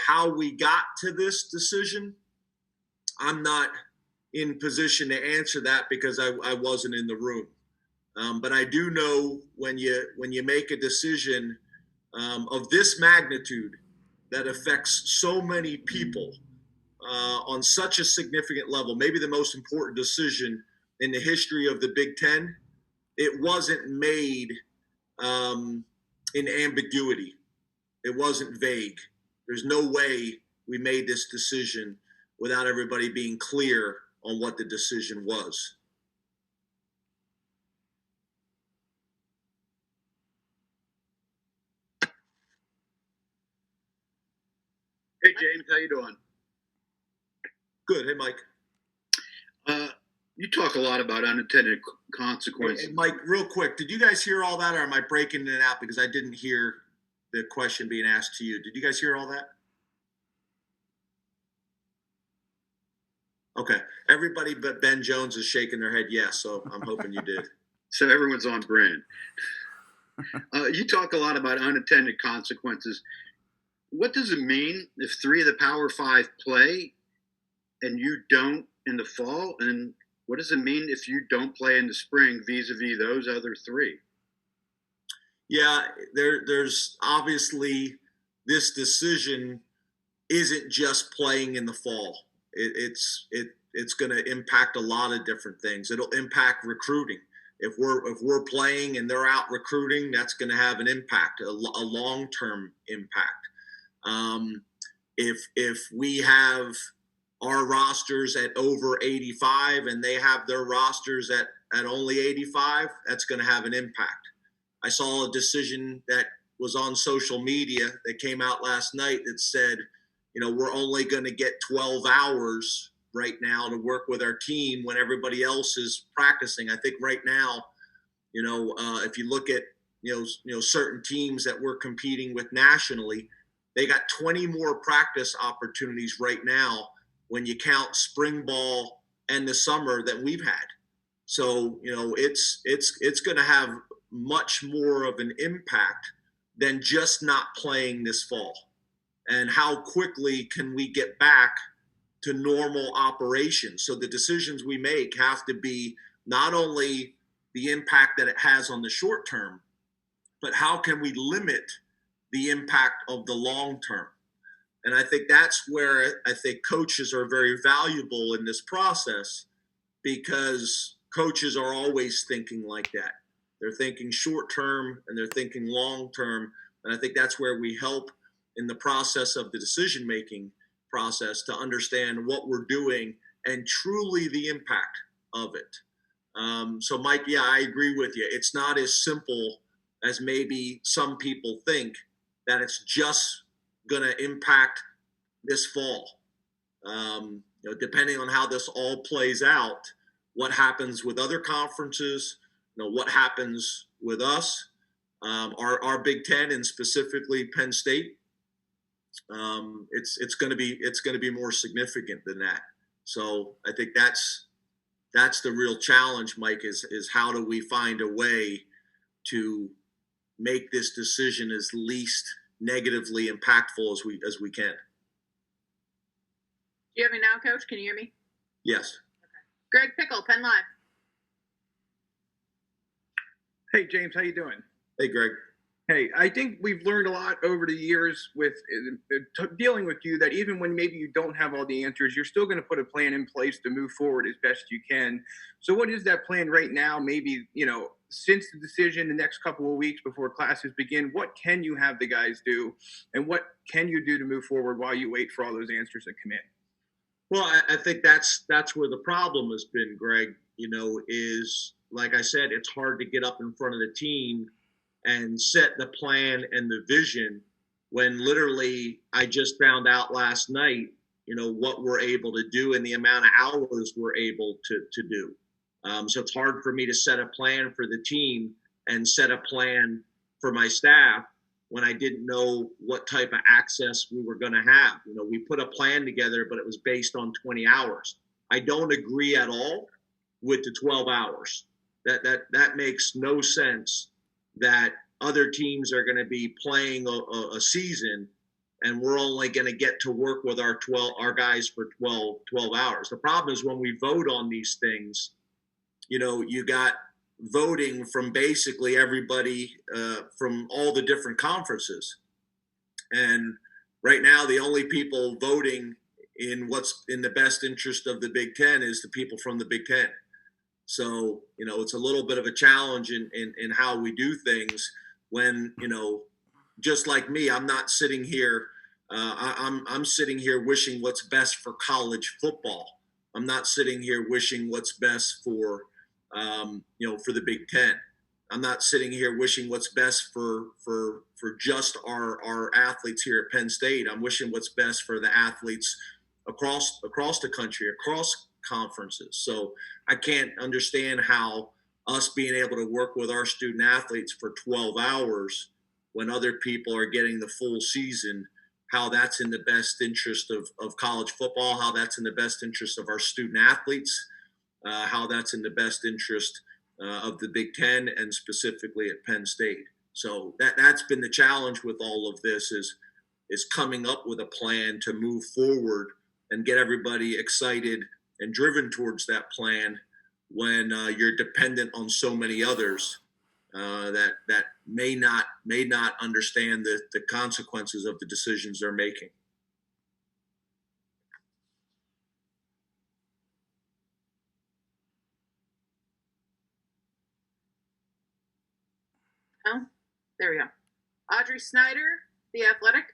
How we got to this decision, I'm not in position to answer that because I wasn't in the room. But I do know when you make a decision of this magnitude that affects so many people on such a significant level, maybe the most important decision in the history of the Big Ten, it wasn't made in ambiguity. It wasn't vague. There's no way we made this decision without everybody being clear on what the decision was. Hey, James, how you doing? Good. Hey, Mike. You talk a lot about unintended consequences. Hey, Mike, real quick, did you guys hear all that, or am I breaking it out because I didn't hear the question being asked to you? Did you guys hear all that? Okay. Everybody but Ben Jones is shaking their head yes, so I'm hoping you did. So everyone's on brand. You talk a lot about unintended consequences. What does it mean if 3 of the Power 5 play and you don't in the fall? And what does it mean if you don't play in the spring vis-a-vis those other 3? Yeah, there's obviously this decision isn't just playing in the fall. It's going to impact a lot of different things. It'll impact recruiting. If we're playing and they're out recruiting, that's going to have an impact, a long-term impact. If we have our rosters at over 85 and they have their rosters at only 85, that's going to have an impact. I saw a decision that was on social media that came out last night that said, we're only going to get 12 hours right now to work with our team when everybody else is practicing. I think right now, if you look at, certain teams that we're competing with nationally, they got 20 more practice opportunities right now when you count spring ball and the summer that we've had. So, it's going to have much more of an impact than just not playing this fall. And how quickly can we get back to normal operations? So the decisions we make have to be not only the impact that it has on the short term, but how can we limit the impact of the long term? And I think that's where I think coaches are very valuable in this process, because coaches are always thinking like that. They're thinking short term and they're thinking long term. And I think that's where we help in the process of the decision-making process to understand what we're doing and truly the impact of it. So, Mike, yeah, I agree with you. It's not as simple as maybe some people think, that it's just going to impact this fall. Depending on how this all plays out, what happens with other conferences, what happens with us, our Big Ten and specifically Penn State, it's going to be more significant than that. So I think that's the real challenge, Mike, is how do we find a way to make this decision as least negatively impactful as we can. Do you have me now, Coach? Can you hear me? Yes. Okay. Greg Pickle, Penn Live. Hey, James, how you doing? Hey, Greg. Hey, I think we've learned a lot over the years with dealing with you, that even when maybe you don't have all the answers, you're still going to put a plan in place to move forward as best you can. So what is that plan right now? Maybe, since the decision, the next couple of weeks before classes begin, what can you have the guys do? And what can you do to move forward while you wait for all those answers to come in? Well, I think that's where the problem has been, Greg, is, like I said, it's hard to get up in front of the team and set the plan and the vision when literally I just found out last night, what we're able to do and the amount of hours we're able to do. So it's hard for me to set a plan for the team and set a plan for my staff when I didn't know what type of access we were going to have. We put a plan together, but it was based on 20 hours. I don't agree at all with the 12 hours. That makes no sense, that other teams are going to be playing a season and we're only going to get to work with our guys for 12 hours. The problem is when we vote on these things, you got voting from basically everybody from all the different conferences. And right now, the only people voting in what's in the best interest of the Big Ten is the people from the Big Ten. So, it's a little bit of a challenge in how we do things when, just like me, I'm not sitting here. I'm sitting here wishing what's best for college football. I'm not sitting here wishing what's best for the Big Ten. I'm not sitting here wishing what's best for just our athletes here at Penn State. I'm wishing what's best for the athletes across the country, across conferences. So I can't understand how us being able to work with our student athletes for 12 hours when other people are getting the full season, how that's in the best interest of college football, how that's in the best interest of our student athletes, how that's in the best interest of the Big Ten and specifically at Penn State. So that's been the challenge with all of this is coming up with a plan to move forward and get everybody excited and driven towards that plan when you're dependent on so many others that may not understand the consequences of the decisions they're making. Oh, there we go. Audrey Snyder, The Athletic.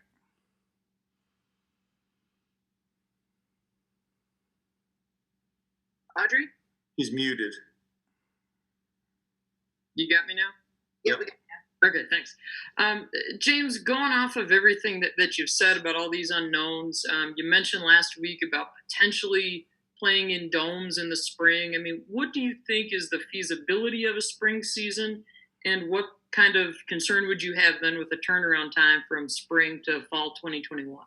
Audrey? He's muted. You got me now? Yeah, Yep. we got Okay, thanks. James, going off of everything that you've said about all these unknowns, you mentioned last week about potentially playing in domes in the spring. I mean, what do you think is the feasibility of a spring season, and what kind of concern would you have then with the turnaround time from spring to fall 2021?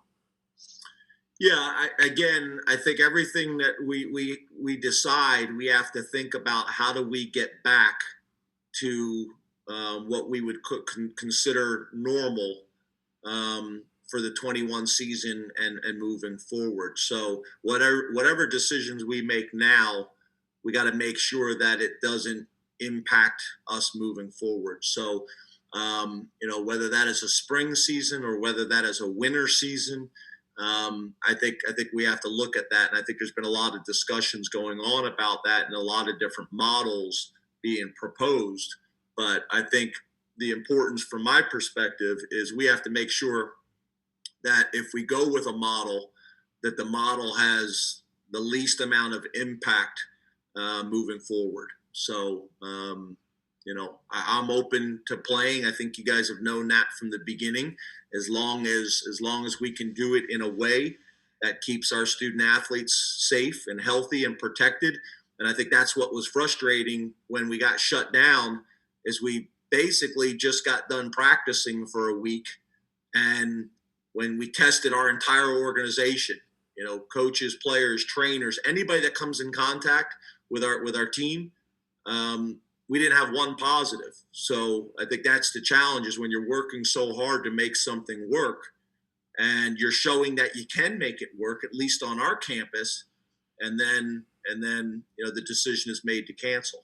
Yeah, I think everything that we decide, we have to think about how do we get back to what we would consider normal for the 21 season and moving forward. So whatever decisions we make now, we got to make sure that it doesn't impact us moving forward. So whether that is a spring season or whether that is a winter season, I think we have to look at that, and I think there's been a lot of discussions going on about that and a lot of different models being proposed. But I think the importance from my perspective is we have to make sure that if we go with a model, that the model has the least amount of impact moving forward. So, I'm open to playing. I think you guys have known that from the beginning. As long as we can do it in a way that keeps our student athletes safe and healthy and protected. And I think that's what was frustrating when we got shut down, is we basically just got done practicing for a week. And when we tested our entire organization, coaches, players, trainers, anybody that comes in contact with our team, we didn't have one positive. So I think that's the challenge, is when you're working so hard to make something work and you're showing that you can make it work, at least on our campus, and then the decision is made to cancel.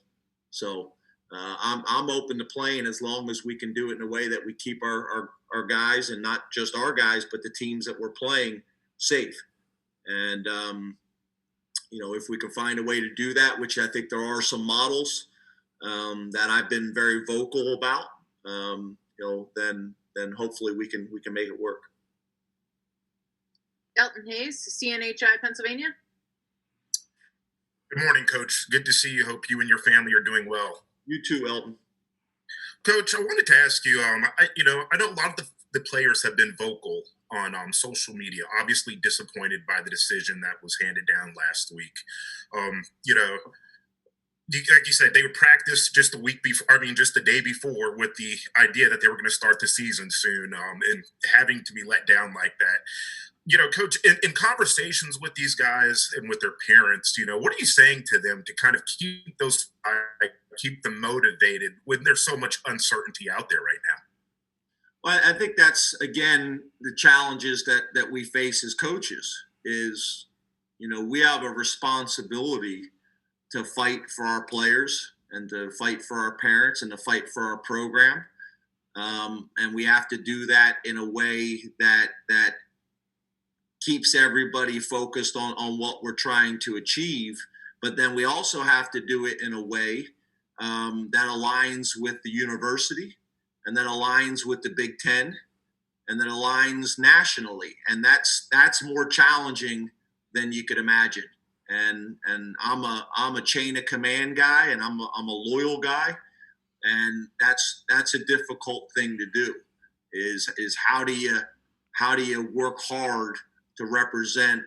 So I'm open to playing as long as we can do it in a way that we keep our guys, and not just our guys, but the teams that we're playing, safe. And if we can find a way to do that, which I think there are some models that I've been very vocal about, then hopefully we can make it work. Elton Hayes, CNHI, Pennsylvania. Good morning, Coach. Good to see you. Hope you and your family are doing well. You too, Elton. Coach, I wanted to ask you, I know a lot of the players have been vocal on social media, obviously disappointed by the decision that was handed down last week. Like you said, they would practice just just the day before, with the idea that they were going to start the season soon, and having to be let down like that. Coach, in conversations with these guys and with their parents, what are you saying to them to kind of keep them motivated when there's so much uncertainty out there right now? Well, I think that's again the challenges that we face as coaches is, we have a responsibility to fight for our players and to fight for our parents and to fight for our program. And we have to do that in a way that keeps everybody focused on what we're trying to achieve. But then we also have to do it in a way that aligns with the university and that aligns with the Big Ten and that aligns nationally. And that's more challenging than you could imagine. And I'm a chain of command guy, and I'm a loyal guy, and that's a difficult thing to do. Is how do you work hard to represent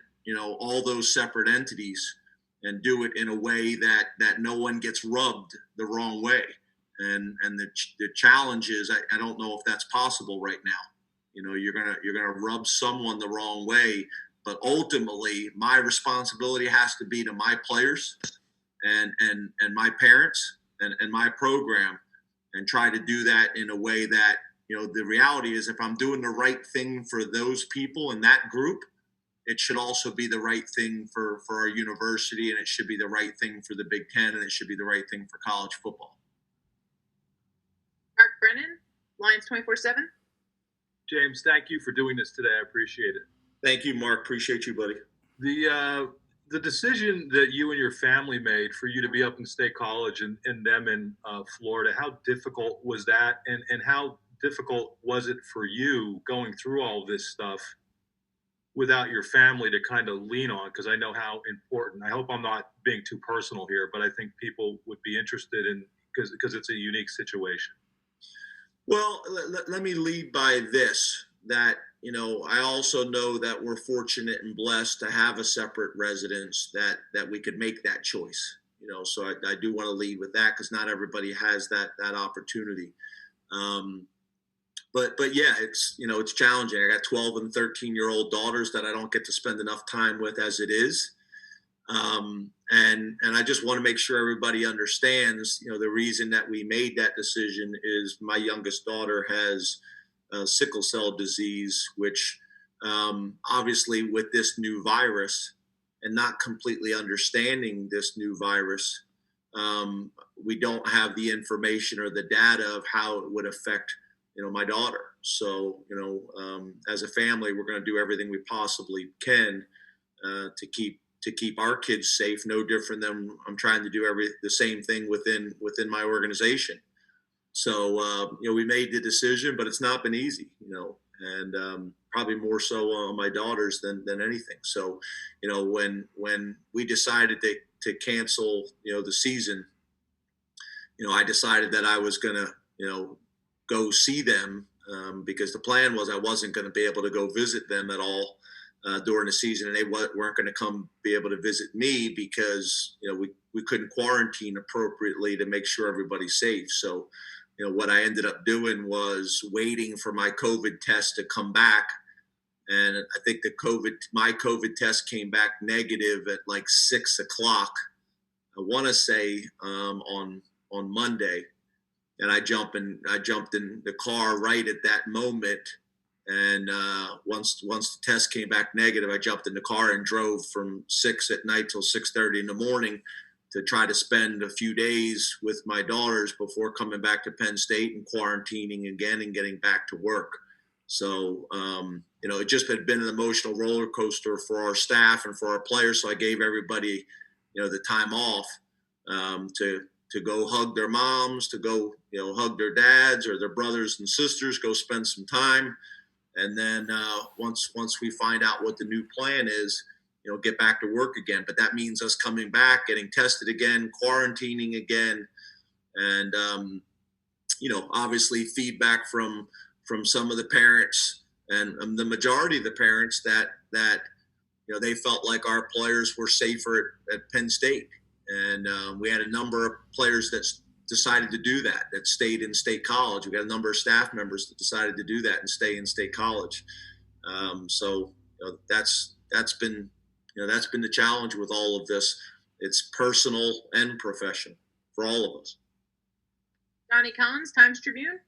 all those separate entities and do it in a way that no one gets rubbed the wrong way. And the challenge is I don't know if that's possible right now. You're gonna rub someone the wrong way, but ultimately my responsibility has to be to my players and my parents and my program, and try to do that in a way that the reality is if I'm doing the right thing for those people in that group, it should also be the right thing for our university, and it should be the right thing for the Big Ten, and it should be the right thing for college football. Mark Brennan, Lions 24/7. James, thank you for doing this today. I appreciate it. Thank you, Mark. Appreciate you, buddy. The decision that you and your family made for you to be up in State College and them in Florida, how difficult was that? And how difficult was it for you going through all this stuff without your family to kind of lean on? Because I know how important. I hope I'm not being too personal here, but I think people would be interested in, because it's a unique situation. Well, let me lead by this, that, I also know that we're fortunate and blessed to have a separate residence that we could make that choice, so I do want to lead with that because not everybody has that opportunity. But yeah, it's challenging. I got 12 and 13-year-old daughters that I don't get to spend enough time with as it is. And I just want to make sure everybody understands, the reason that we made that decision is my youngest daughter has sickle cell disease, which obviously with this new virus and not completely understanding this new virus, we don't have the information or the data of how it would affect, my daughter. So, as a family, we're going to do everything we possibly can to keep our kids safe. No different than I'm trying to do the same thing within my organization. So, we made the decision, but it's not been easy, and probably more so on my daughters than anything. So, when we decided to cancel, the season, I decided that I was going to, go see them because the plan was I wasn't going to be able to go visit them at all during the season, and they weren't going to come be able to visit me because, we couldn't quarantine appropriately to make sure everybody's safe. So, what I ended up doing was waiting for my COVID test to come back. And I think my COVID test came back negative at like 6 o'clock. I want to say on Monday, and I jumped in the car right at that moment. And once the test came back negative, I jumped in the car and drove from 6 at night till 6:30 in the morning to try to spend a few days with my daughters before coming back to Penn State and quarantining again and getting back to work. So, it just had been an emotional roller coaster for our staff and for our players. So I gave everybody, the time off to go hug their moms, to go, hug their dads or their brothers and sisters, go spend some time. And then once we find out what the new plan is, get back to work again. But that means us coming back, getting tested again, quarantining again, and obviously feedback from some of the parents and the majority of the parents that they felt like our players were safer at Penn State, and we had a number of players that decided to do that stayed in State College. We got a number of staff members that decided to do that and stay in State College. So that's been the challenge with all of this. It's personal and professional for all of us. Johnny Collins, Times Tribune.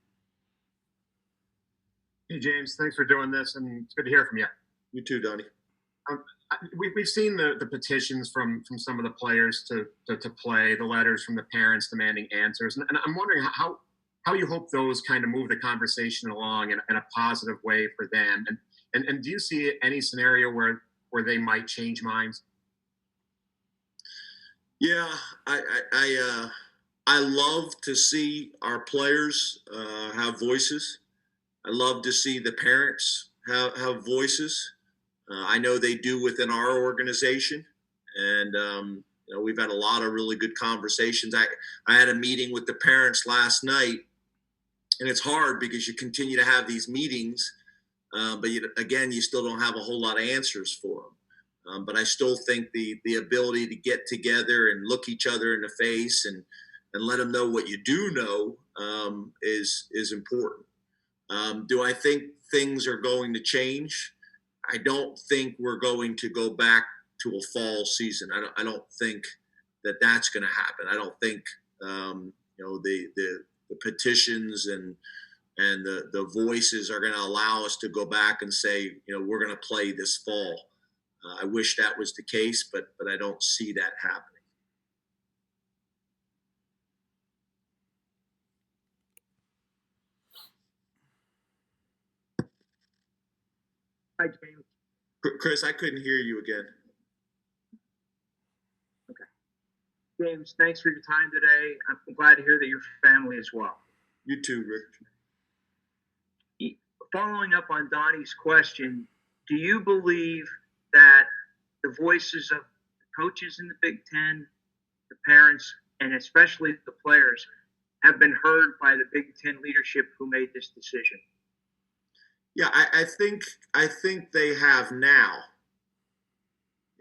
Hey, James, thanks for doing this, and it's good to hear from you. You too, Donnie. We've seen the petitions from some of the players to play, the letters from the parents demanding answers, and I'm wondering how you hope those kind of move the conversation along in a positive way for them, and do you see any scenario where they might change minds? Yeah, I love to see our players have voices. I love to see the parents have voices. I know they do within our organization, and we've had a lot of really good conversations. I had a meeting with the parents last night, and it's hard because you continue to have these meetings, but you still don't have a whole lot of answers for them. But I still think the ability to get together and look each other in the face and let them know what you do know is important. Do I think things are going to change? I don't think we're going to go back to a fall season. I don't think that's going to happen. I don't think the petitions and the voices are going to allow us to go back and say, we're going to play this fall. I wish that was the case, but I don't see that happening. Hi, James. Chris, I couldn't hear you again. James, thanks for your time today. I'm glad to hear that your family as well. You too, Rick. Following up on Donnie's question, do you believe that the voices of the coaches in the Big Ten, the parents, and especially the players have been heard by the Big Ten leadership who made this decision? Yeah, I think they have now.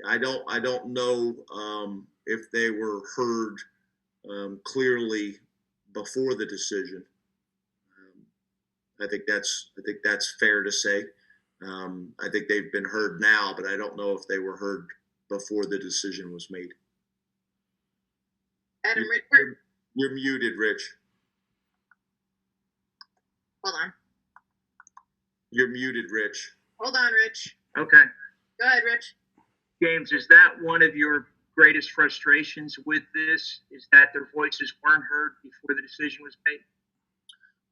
I don't know if they were heard clearly before the decision. I think that's fair to say. I think they've been heard now, but I don't know if they were heard before the decision was made. Adam, You're muted, Rich. hold on. You're muted, Rich. Hold on, Rich. Okay. Go ahead, Rich. James, is that one of your greatest frustrations with this? Is that their voices weren't heard before the decision was made?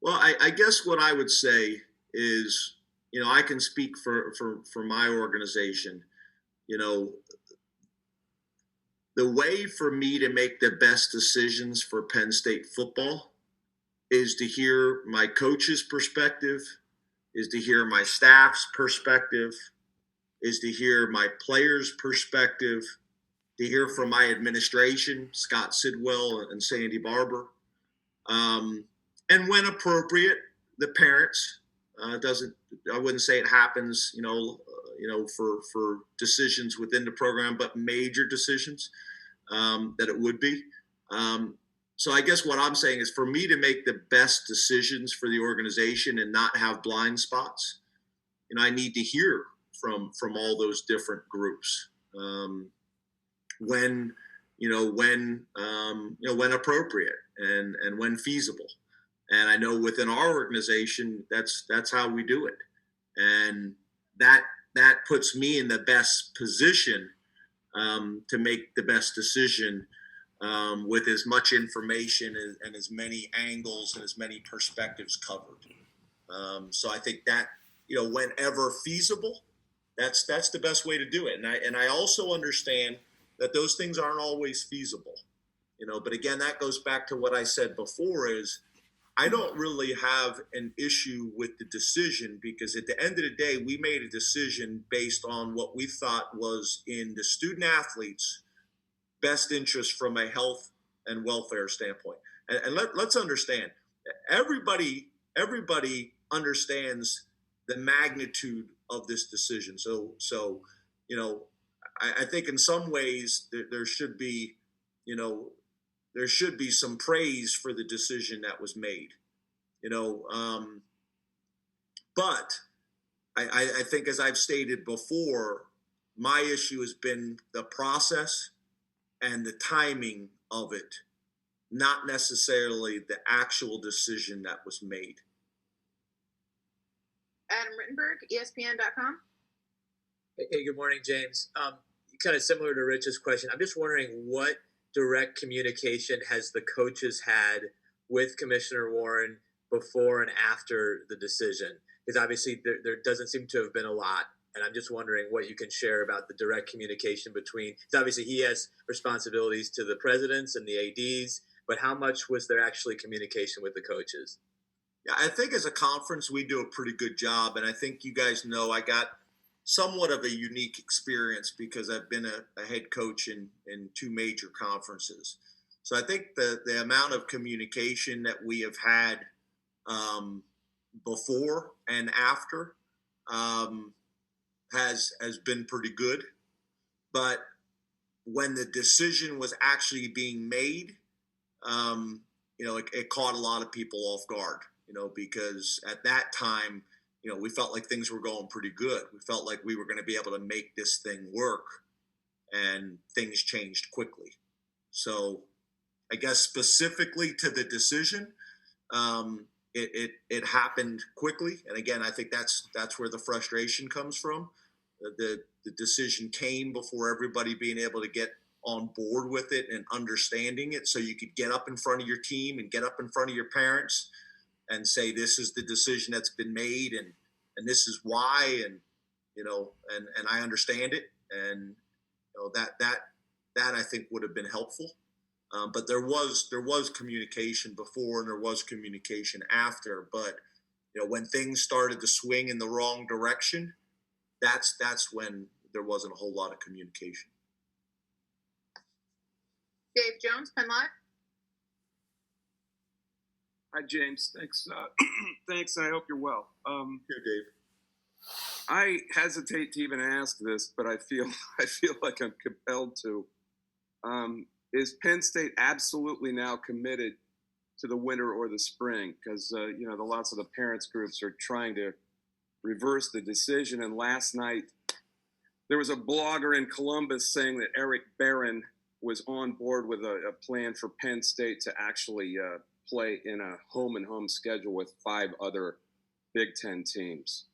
Well, I guess what I would say is, I can speak for my organization. The way for me to make the best decisions for Penn State football is to hear my coach's perspective, is to hear my staff's perspective, is to hear my players' perspective, to hear from my administration, Scott Sidwell and Sandy Barber, and when appropriate, the parents. I wouldn't say it happens, for decisions within the program, but major decisions that it would be. So I guess what I'm saying is, for me to make the best decisions for the organization and not have blind spots, I need to hear from all those different groups when appropriate and when feasible. And I know within our organization, that's how we do it. And that puts me in the best position to make the best decision with as much information and as many angles and as many perspectives covered. So I think that, whenever feasible, that's the best way to do it. And I also understand that those things aren't always feasible, but again, that goes back to what I said before, is I don't really have an issue with the decision, because at the end of the day, we made a decision based on what we thought was in the student athletes' best interest from a health and welfare standpoint. And let's understand, everybody understands the magnitude of this decision. So I think in some ways there should be, there should be some praise for the decision that was made, but I think, as I've stated before, my issue has been the process and the timing of it, not necessarily the actual decision that was made. Adam Rittenberg, ESPN.com. Hey, good morning, James. Kind of similar to Rich's question. I'm just wondering what direct communication has the coaches had with Commissioner Warren before and after the decision? Because obviously there doesn't seem to have been a lot. And I'm just wondering what you can share about the direct communication between, because obviously he has responsibilities to the presidents and the ADs, but how much was there actually communication with the coaches? Yeah, I think as a conference, we do a pretty good job. And I think you guys know I got somewhat of a unique experience because I've been a head coach in two major conferences. So I think the amount of communication that we have had before and after has been pretty good. But when the decision was actually being made, it caught a lot of people off guard, because at that time, we felt like things were going pretty good. We felt like we were going to be able to make this thing work, and things changed quickly. So I guess specifically to the decision, it happened quickly. And again, I think that's where the frustration comes from. The decision came before everybody being able to get on board with it and understanding it, so you could get up in front of your team and get up in front of your parents and say, this is the decision that's been made, and this is why, and I understand it, and that I think would have been helpful. But there was communication before and there was communication after. But when things started to swing in the wrong direction, that's when there wasn't a whole lot of communication. Dave Jones, Penn Live. Hi, James. Thanks. Thanks. I hope you're well. Here, Dave. I hesitate to even ask this, but I feel like I'm compelled to. Is Penn State absolutely now committed to the winter or the spring? Because the lots of the parents groups are trying to reverse the decision. And last night there was a blogger in Columbus saying that Eric Barron was on board with a plan for Penn State to actually play in a home-and-home schedule with 5 other Big Ten teams.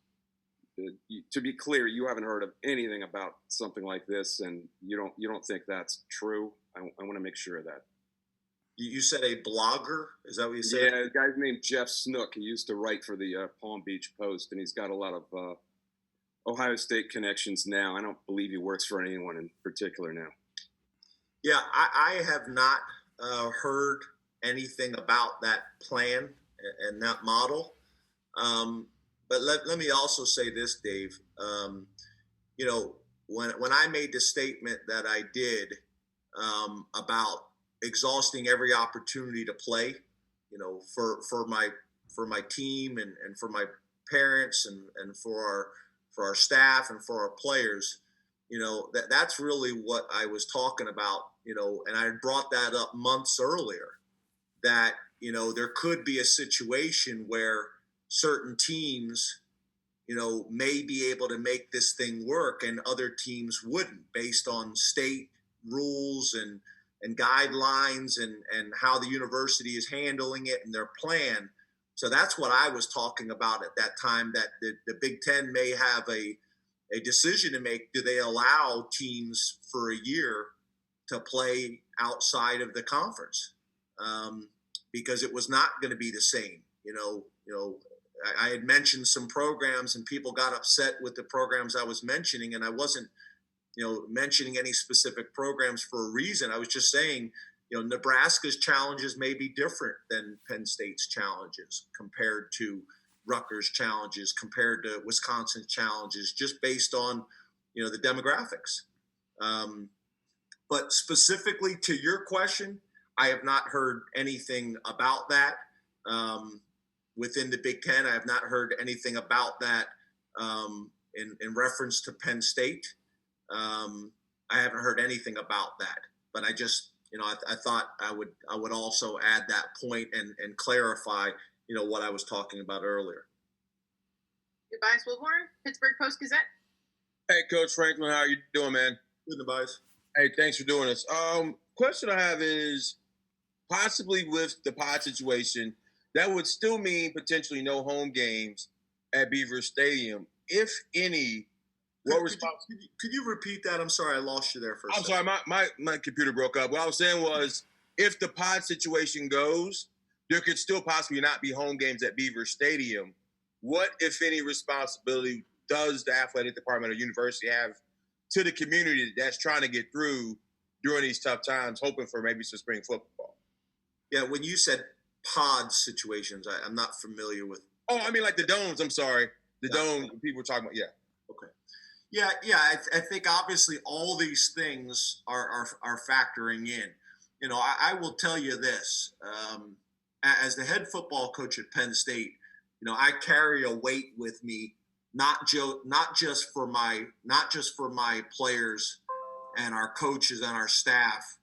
To be clear, you haven't heard of anything about something like this, and you don't think that's true. I want to make sure of that. You said a blogger? Is that what you said? Yeah, a guy named Jeff Snook. He used to write for the Palm Beach Post, and he's got a lot of Ohio State connections now. I don't believe he works for anyone in particular now. Yeah, I have not heard anything about that plan and that model. But let me also say this, Dave. When I made the statement that I did about exhausting every opportunity to play, for my team and for my parents and for our staff and for our players, that's really what I was talking about, and I brought that up months earlier, that, there could be a situation where certain teams, may be able to make this thing work and other teams wouldn't, based on state rules and guidelines and how the university is handling it and their plan. So that's what I was talking about at that time, that the Big Ten may have a decision to make. Do they allow teams for a year to play outside of the conference? Because it was not going to be the same. I had mentioned some programs and people got upset with the programs I was mentioning, and I wasn't, mentioning any specific programs for a reason. I was just saying, Nebraska's challenges may be different than Penn State's challenges, compared to Rutgers' challenges, compared to Wisconsin's challenges, just based on, the demographics. But specifically to your question, I have not heard anything about that. Within the Big Ten, I have not heard anything about that in reference to Penn State. I haven't heard anything about that, but I just, I thought I would also add that point and clarify, what I was talking about earlier. Tobias Wilborn, Pittsburgh Post-Gazette. Hey, Coach Franklin, how are you doing, man? Good, Tobias. Hey, thanks for doing this. Question I have is, possibly with the pod situation, that would still mean potentially no home games. at Beaver Stadium, if any, could you repeat that? I'm sorry, I lost you there for a I'm second. sorry, my computer broke up. What I was saying was, if the pod situation goes, there could still possibly not be home games at Beaver Stadium. What, if any, responsibility does the athletic department or university have to the community that's trying to get through during these tough times, hoping for maybe some spring football? Yeah, when you said pod situations, I'm not familiar with. Oh, I mean like the domes. I'm sorry, the dome. People were talking about. Yeah. Okay. Yeah. I think obviously all these things are factoring in. You know, I will tell you this: as the head football coach at Penn State, you know, I carry a weight with me, not just for my players and our coaches and our staff.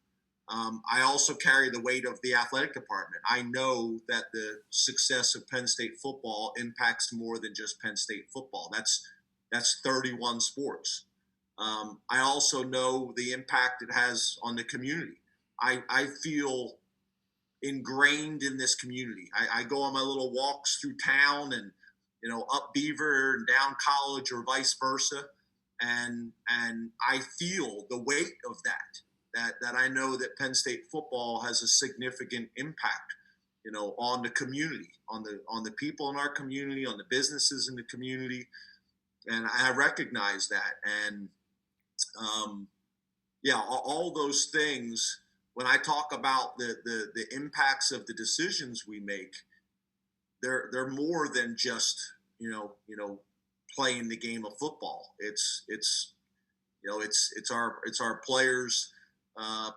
I also carry the weight of the athletic department. I know that the success of Penn State football impacts more than just Penn State football. That's 31 sports. I also know the impact it has on the community. I feel ingrained in this community. I go on my little walks through town and, you know, up Beaver and down College or vice versa. And I feel the weight of that I know that Penn State football has a significant impact, you know, on the community, on the people in our community, on the businesses in the community. And I recognize that. And all those things, when I talk about the impacts of the decisions we make, they're more than just, you know, playing the game of football. It's our players'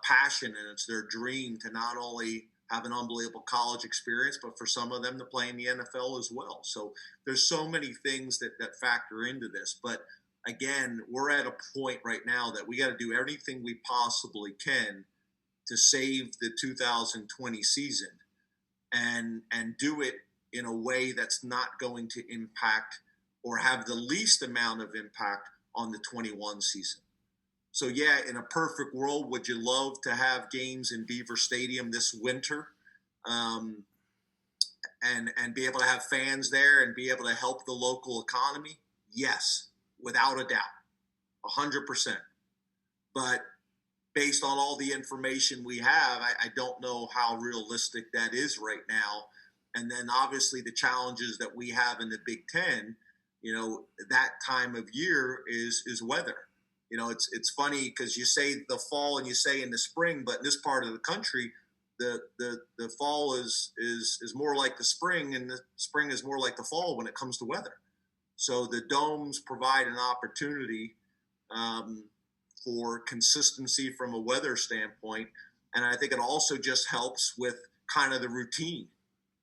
passion, and it's their dream to not only have an unbelievable college experience, but for some of them to play in the NFL as well. So there's so many things that factor into this. But again, we're at a point right now that we got to do everything we possibly can to save the 2020 season and do it in a way that's not going to impact or have the least amount of impact on the 21 season. So yeah, in a perfect world, would you love to have games in Beaver Stadium this winter, and be able to have fans there and be able to help the local economy? Yes, without a doubt, 100%. But based on all the information we have, I don't know how realistic that is right now. And then obviously the challenges that we have in the Big Ten, you know, that time of year is weather. You know, it's funny because you say the fall and you say in the spring, but in this part of the country, the fall is more like the spring, and the spring is more like the fall when it comes to weather. So the domes provide an opportunity for consistency from a weather standpoint, and I think it also just helps with kind of the routine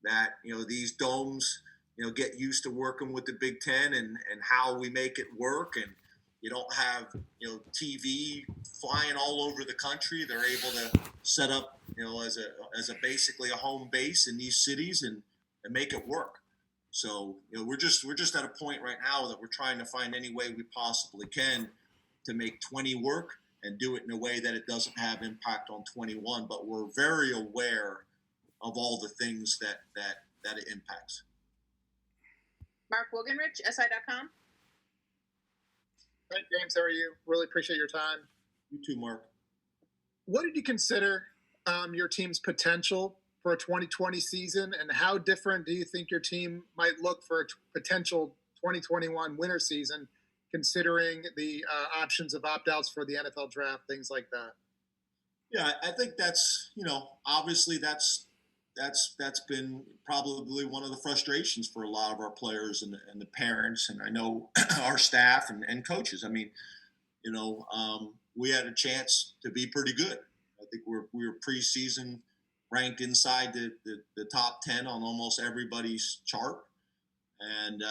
that, you know, these domes, you know, get used to working with the Big Ten and how we make it work. And you don't have, you know, TV flying all over the country. They're able to set up, you know, as a basically a home base in these cities and make it work. So, you know, we're just at a point right now that we're trying to find any way we possibly can to make 20 work and do it in a way that it doesn't have impact on 21. But we're very aware of all the things that it impacts. Mark Wogenrich, SI.com. Hey, James, how are you? Really appreciate your time. You too, Mark. What did you consider your team's potential for a 2020 season, and how different do you think your team might look for a potential 2021 winter season, considering the options of opt-outs for the NFL draft, things like that? Yeah, I think that's, you know, obviously that's been probably one of the frustrations for a lot of our players and the parents, and I know our staff and coaches. I mean, you know, we had a chance to be pretty good. I think we were preseason ranked inside the top 10 on almost everybody's chart, and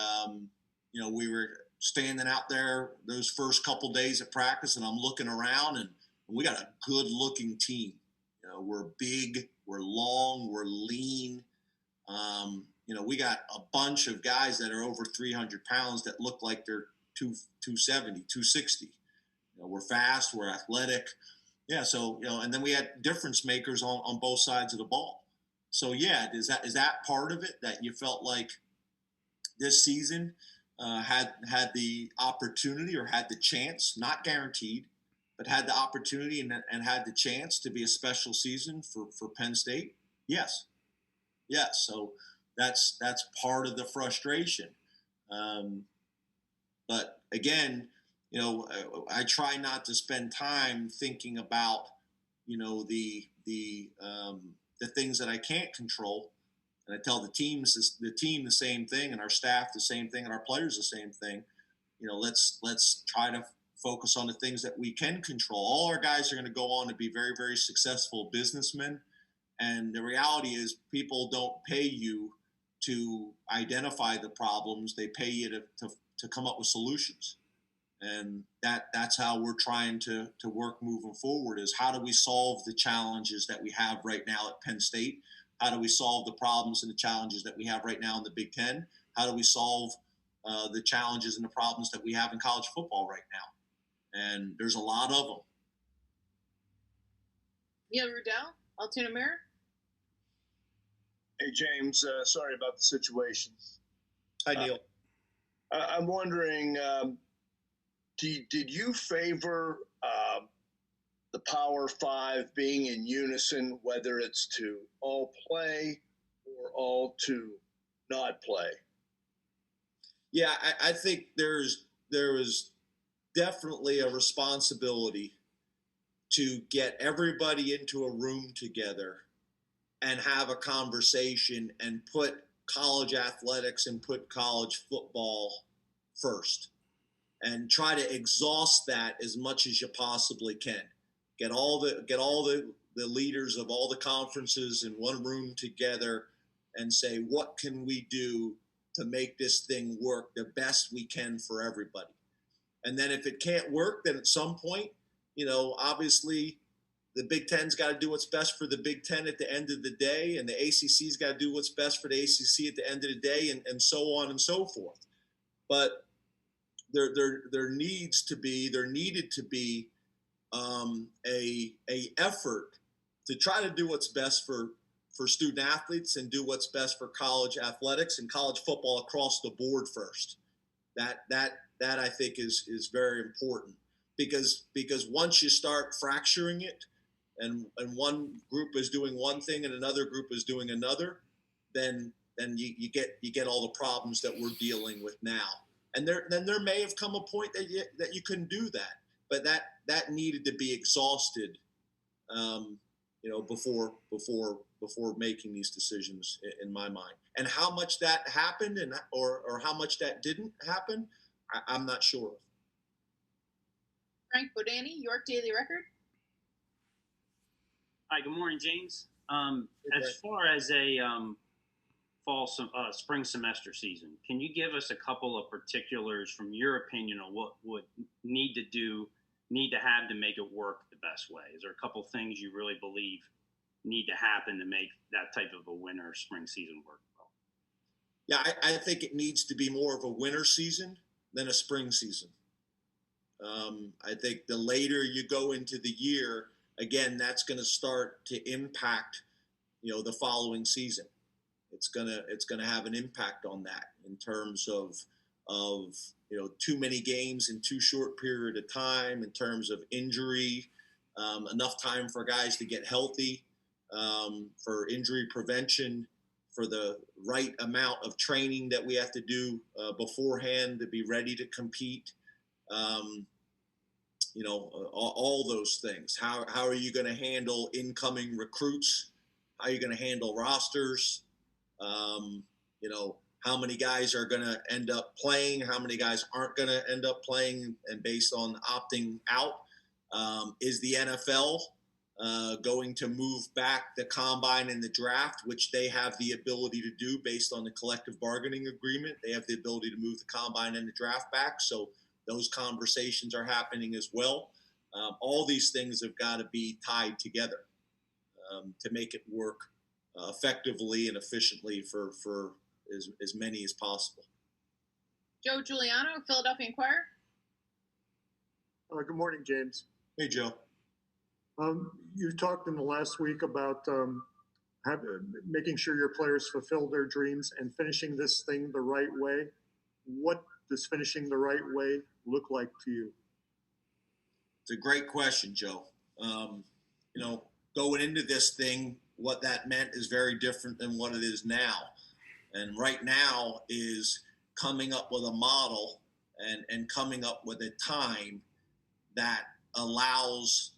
you know, we were standing out there those first couple days of practice, and I'm looking around, and we got a good looking team. You know, we're big, we're long, we're lean. You know, we got a bunch of guys that are over 300 pounds that look like they're 270, 260. You know, we're fast, we're athletic. Yeah, so, you know, and then we had difference makers on both sides of the ball. So, yeah, is that part of it, that you felt like, this season had the opportunity or had the chance, not guaranteed, but had the opportunity and had the chance to be a special season for Penn State? Yes. Yes. So that's part of the frustration. But again, I try not to spend time thinking about, the things that I can't control. And I tell the team the same thing, and our staff the same thing, and our players the same thing. Let's try to focus on the things that we can control. All our guys are going to go on to be very, very successful businessmen. And the reality is, people don't pay you to identify the problems; they pay you to come up with solutions. And that's how we're trying to work moving forward, is how do we solve the challenges that we have right now at Penn State? How do we solve the problems and the challenges that we have right now in the Big Ten? How do we solve the challenges and the problems that we have in college football right now? And there's a lot of them. Neil Rudell, Altoona Mirror. Hey, James, sorry about the situation. Hi, Neil. I'm wondering, did you favor the Power Five being in unison, whether it's to all play or all to not play? Yeah, I think there is definitely a responsibility to get everybody into a room together and have a conversation and put college athletics and put college football first, and try to exhaust that as much as you possibly can. Get all the leaders of all the conferences in one room together and say, what can we do to make this thing work the best we can for everybody? And then if it can't work, then at some point, obviously the Big Ten's got to do what's best for the Big Ten at the end of the day, and the ACC's got to do what's best for the ACC at the end of the day, and so on and so forth. But there needed to be a effort to try to do what's best for student athletes and do what's best for college athletics and college football across the board first. That I think is very important, because once you start fracturing it, and one group is doing one thing and another group is doing another, then you get all the problems that we're dealing with now. And there may have come a point that you couldn't do that, but that needed to be exhausted, before making these decisions, in my mind. And how much that happened or how much that didn't happen, I'm not sure of. Frank Bodani, York Daily Record. Hi, good morning, James. As far as a spring semester season, can you give us a couple of particulars from your opinion on what would need to have to make it work the best way? Is there a couple things you really believe need to happen to make that type of a winter spring season work well? Yeah, I think it needs to be more of a winter season than a spring season. I think the later you go into the year, again, that's going to start to impact, the following season. It's gonna have an impact on that in terms of too many games in too short period of time, in terms of injury, enough time for guys to get healthy, for injury prevention, for the right amount of training that we have to do beforehand to be ready to compete. All those things. How are you going to handle incoming recruits? How are you going to handle rosters? How many guys are going to end up playing? How many guys aren't going to end up playing? And based on opting out, is the NFL going to move back the combine and the draft, which they have the ability to do based on the collective bargaining agreement? They have the ability to move the combine and the draft back. So those conversations are happening as well. All these things have got to be tied together to make it work effectively and efficiently for as many as possible. Joe Giuliano, Philadelphia Inquirer. Good morning, James. Hey, Joe. You talked in the last week about making sure your players fulfill their dreams and finishing this thing the right way. What does finishing the right way look like to you? It's a great question, Joe. Going into this thing, what that meant is very different than what it is now. And right now is coming up with a model and coming up with a time that allows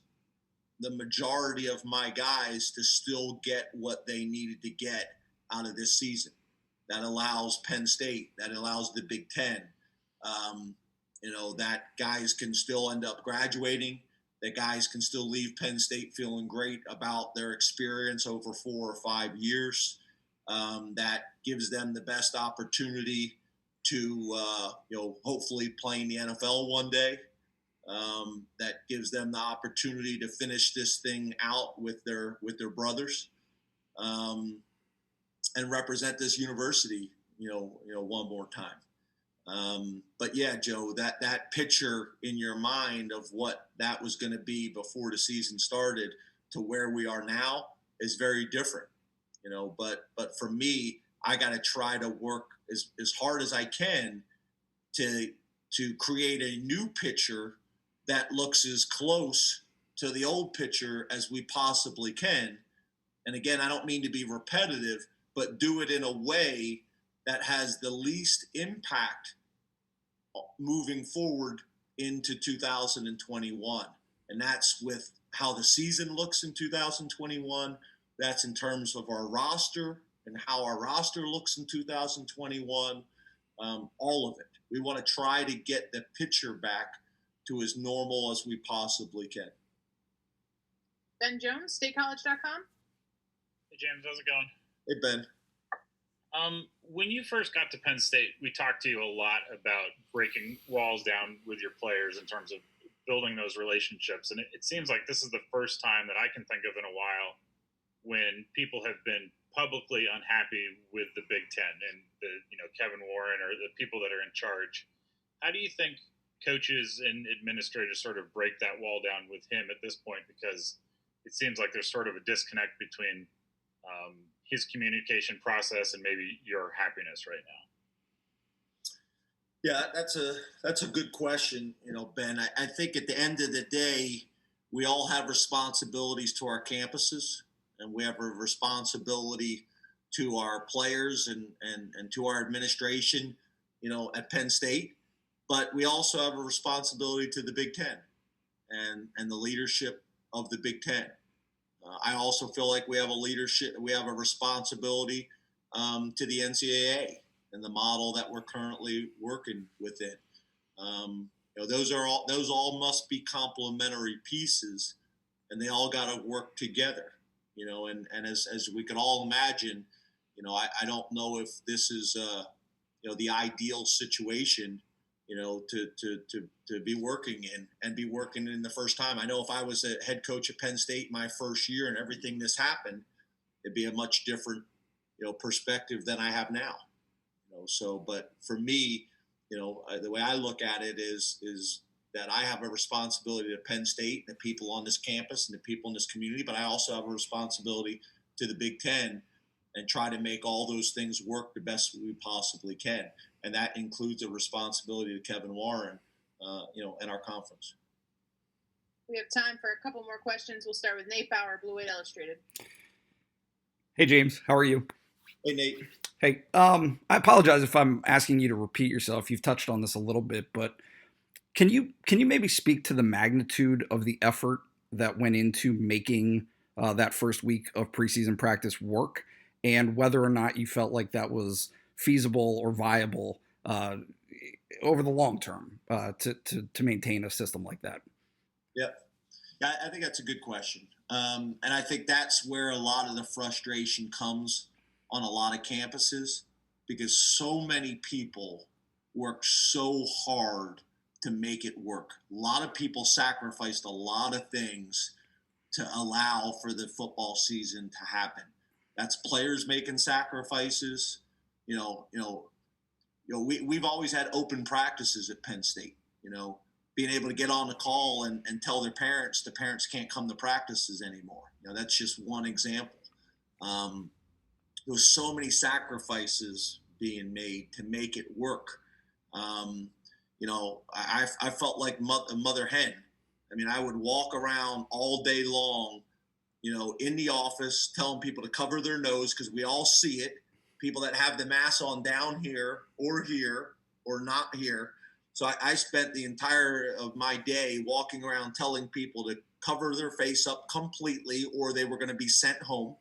the majority of my guys to still get what they needed to get out of this season. That allows Penn State, that allows the Big Ten, that guys can still end up graduating, that guys can still leave Penn State feeling great about their experience over 4 or 5 years. That gives them the best opportunity to, hopefully play in the NFL one day. That gives them the opportunity to finish this thing out with their brothers, and represent this university, one more time. But yeah, Joe, that picture in your mind of what that was going to be before the season started to where we are now is very different, but for me, I got to try to work as hard as I can to create a new picture that looks as close to the old picture as we possibly can. And again, I don't mean to be repetitive, but do it in a way that has the least impact moving forward into 2021. And that's with how the season looks in 2021. That's in terms of our roster and how our roster looks in 2021. All of it. We want to try to get the picture back to as normal as we possibly can. Ben Jones, statecollege.com. Hey, James, how's it going? Hey, Ben. When you first got to Penn State, we talked to you a lot about breaking walls down with your players in terms of building those relationships. And it seems like this is the first time that I can think of in a while when people have been publicly unhappy with the Big Ten and Kevin Warren or the people that are in charge. How do you think coaches and administrators sort of break that wall down with him at this point? Because it seems like there's sort of a disconnect between his communication process and maybe your happiness right now. Yeah, that's a good question, Ben. I think at the end of the day, we all have responsibilities to our campuses, and we have a responsibility to our players and to our administration, at Penn State. But we also have a responsibility to the Big Ten and the leadership of the Big Ten. I also feel like we have a responsibility to the NCAA and the model that we're currently working within. Those all must be complementary pieces, and they all got to work together. And as we can all imagine, I don't know if this is the ideal situation, to be working in and be working in the first time. I know if I was a head coach at Penn State my first year and everything this happened, it'd be a much different, perspective than I have now. But for me, the way I look at it is that I have a responsibility to Penn State, the people on this campus and the people in this community, but I also have a responsibility to the Big Ten and try to make all those things work the best we possibly can. And that includes a responsibility to Kevin Warren, and our conference. We have time for a couple more questions. We'll start with Nate Bauer, Blue 8 Illustrated. Hey, James. How are you? Hey, Nate. Hey, I apologize if I'm asking you to repeat yourself. You've touched on this a little bit, but can you maybe speak to the magnitude of the effort that went into making that first week of preseason practice work, and whether or not you felt like that was feasible or viable over the long term to maintain a system like that? Yeah, I think that's a good question. And I think that's where a lot of the frustration comes on a lot of campuses, because so many people work so hard to make it work. A lot of people sacrificed a lot of things to allow for the football season to happen. That's players making sacrifices. We've always had open practices at Penn State. Being able to get on the call and tell the parents can't come to practices anymore. That's just one example. There was so many sacrifices being made to make it work. I felt like a mother hen. I mean, I would walk around all day long, in the office telling people to cover their nose because we all see it. People that have the mask on down here or not here. So I spent the entire of my day walking around telling people to cover their face up completely or they were going to be sent home.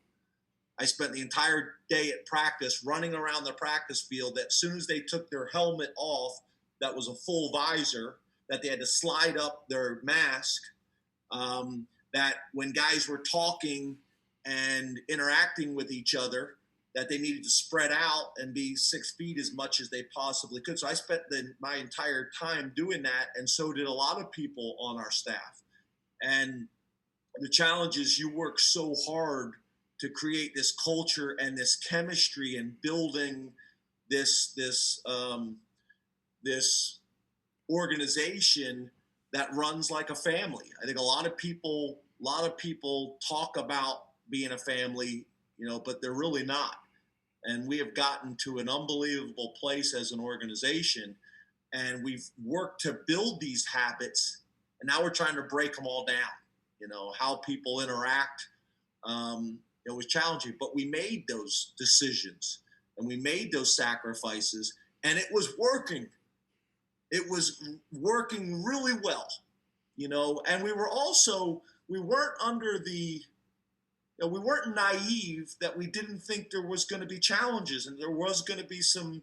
I spent the entire day at practice running around the practice field that as soon as they took their helmet off, that was a full visor, that they had to slide up their mask, that when guys were talking and interacting with each other, that they needed to spread out and be 6 feet as much as they possibly could. So I spent my entire time doing that, and so did a lot of people on our staff. And the challenge is you work so hard to create this culture and this chemistry and building this organization that runs like a family. I think a lot of people talk about being a family, but they're really not. And we have gotten to an unbelievable place as an organization, and we've worked to build these habits, and now we're trying to break them all down. How people interact. It was challenging, but we made those decisions and we made those sacrifices, and it was working. It was working really well, and we weren't naive that we didn't think there was going to be challenges and there was going to be some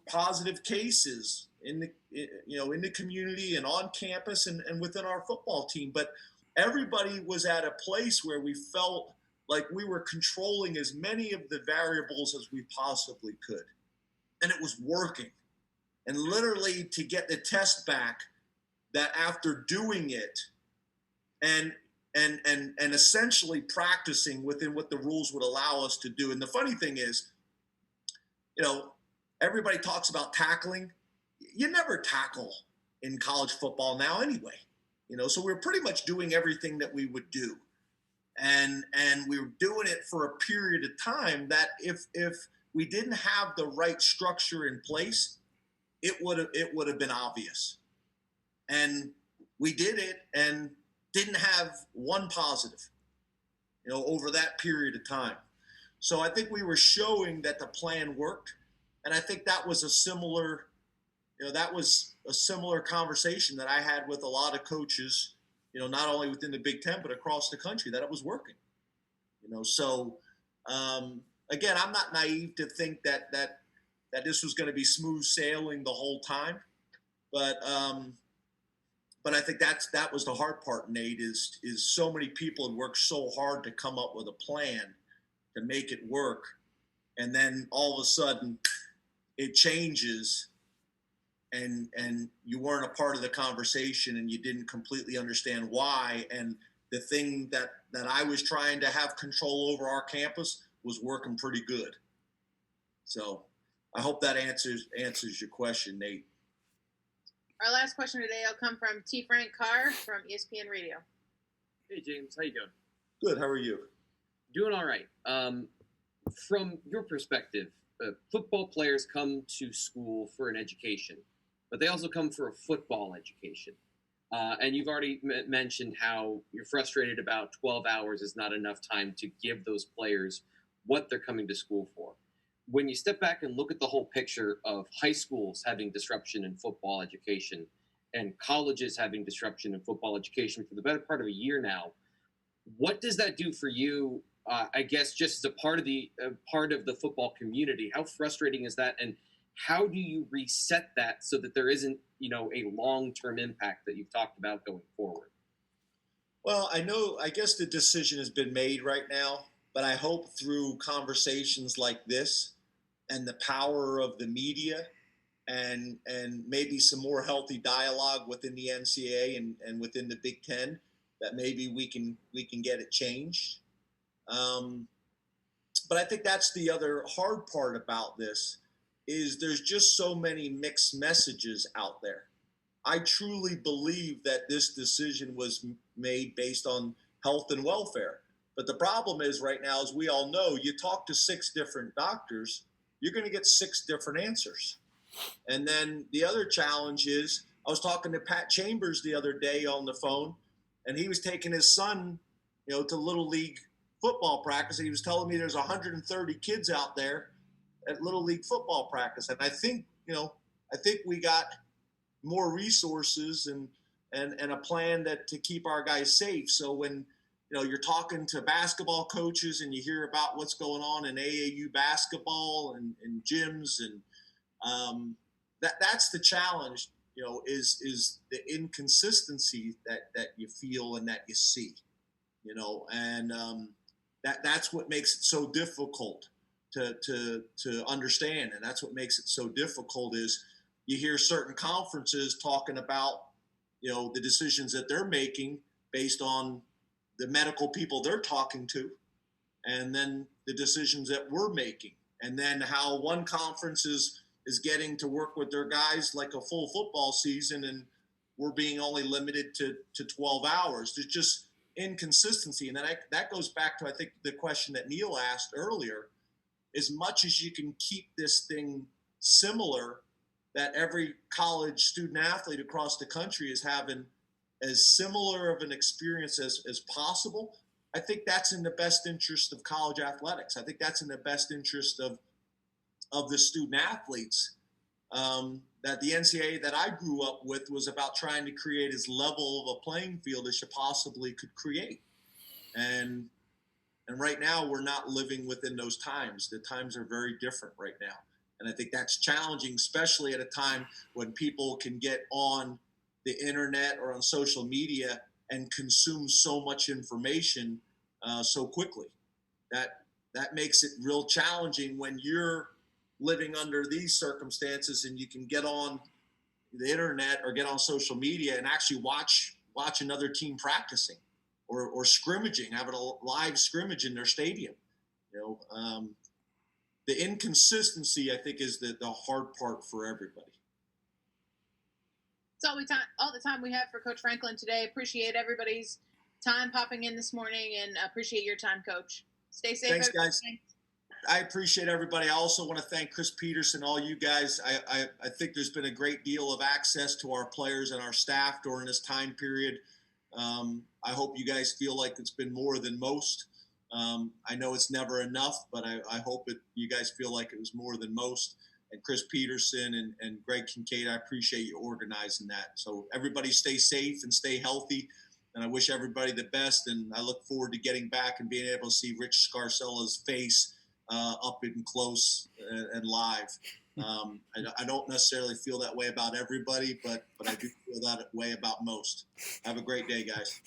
positive cases in the community and on campus and within our football team. But everybody was at a place where we felt like we were controlling as many of the variables as we possibly could. And it was working. And literally to get the test back, that after doing it and essentially practicing within what the rules would allow us to do. And the funny thing is, everybody talks about tackling. You never tackle in college football now anyway. So we're pretty much doing everything that we would do. And we were doing it for a period of time that if we didn't have the right structure in place, it would have been obvious. And we did it and didn't have one positive, over that period of time. So I think we were showing that the plan worked. And I think that was a similar conversation that I had with a lot of coaches, not only within the Big Ten, but across the country, that it was working. So again, I'm not naive to think that this was going to be smooth sailing the whole time. But I think that was the hard part, Nate, is so many people had worked so hard to come up with a plan to make it work. And then all of a sudden it changes and you weren't a part of the conversation and you didn't completely understand why. And the thing that I was trying to have control over our campus was working pretty good. So I hope that answers your question, Nate. Our last question today will come from T. Frank Carr from ESPN Radio. Hey, James. How you doing? Good. How are you? Doing all right. From your perspective, football players come to school for an education, but they also come for a football education. And you've already mentioned how you're frustrated about 12 hours is not enough time to give those players what they're coming to school for. When you step back and look at the whole picture of high schools having disruption in football education and colleges having disruption in football education for the better part of a year now, what does that do for you? I guess just as a part of the football community, how frustrating is that, and how do you reset that so that there isn't a long-term impact that you've talked about going forward? Well, I guess the decision has been made right now, but I hope through conversations like this and the power of the media and maybe some more healthy dialogue within the NCAA and within the Big Ten, that maybe we can get it changed. But I think that's the other hard part about this, is there's just so many mixed messages out there. I truly believe that this decision was made based on health and welfare. But the problem is right now, as we all know, you talk to 6 different doctors, you're going to get 6 different answers. And then the other challenge is, I was talking to Pat Chambers the other day on the phone, and he was taking his son, to Little League football practice. And he was telling me there's 130 kids out there at Little League football practice. And I think we got more resources and a plan to keep our guys safe. So when you're talking to basketball coaches and you hear about what's going on in AAU basketball and gyms, and that's the challenge, is the inconsistency that you feel and that you see, and that's what makes it so difficult to understand. And that's what makes it so difficult is you hear certain conferences talking about, the decisions that they're making based on the medical people they're talking to, and then the decisions that we're making, and then how one conference is getting to work with their guys like a full football season, and we're being only limited to 12 hours. There's just inconsistency. And then that goes back to, I think, the question that Neil asked earlier. As much as you can keep this thing similar, that every college student athlete across the country is having as similar of an experience as possible, I think that's in the best interest of college athletics. I think that's in the best interest of the student athletes. That the NCAA that I grew up with was about trying to create as level of a playing field as you possibly could create. And right now we're not living within those times. The times are very different right now. And I think that's challenging, especially at a time when people can get on the internet or on social media and consume so much information so quickly. That makes it real challenging when you're living under these circumstances and you can get on the internet or get on social media and actually watch another team practicing or scrimmaging, having a live scrimmage in their stadium. The inconsistency, I think, is the hard part for everybody. That's all the time we have for Coach Franklin today. Appreciate everybody's time popping in this morning, and appreciate your time, Coach. Stay safe. Thanks, guys. I appreciate everybody. I also want to thank Chris Peterson, all you guys. I think there's been a great deal of access to our players and our staff during this time period. I hope you guys feel like it's been more than most. I know it's never enough, but I hope you guys feel like it was more than most. And Chris Peterson and Greg Kincaid, I appreciate you organizing that. So everybody stay safe and stay healthy. And I wish everybody the best. And I look forward to getting back and being able to see Rich Scarcella's face up and close and live. I don't necessarily feel that way about everybody, but I do feel that way about most. Have a great day, guys.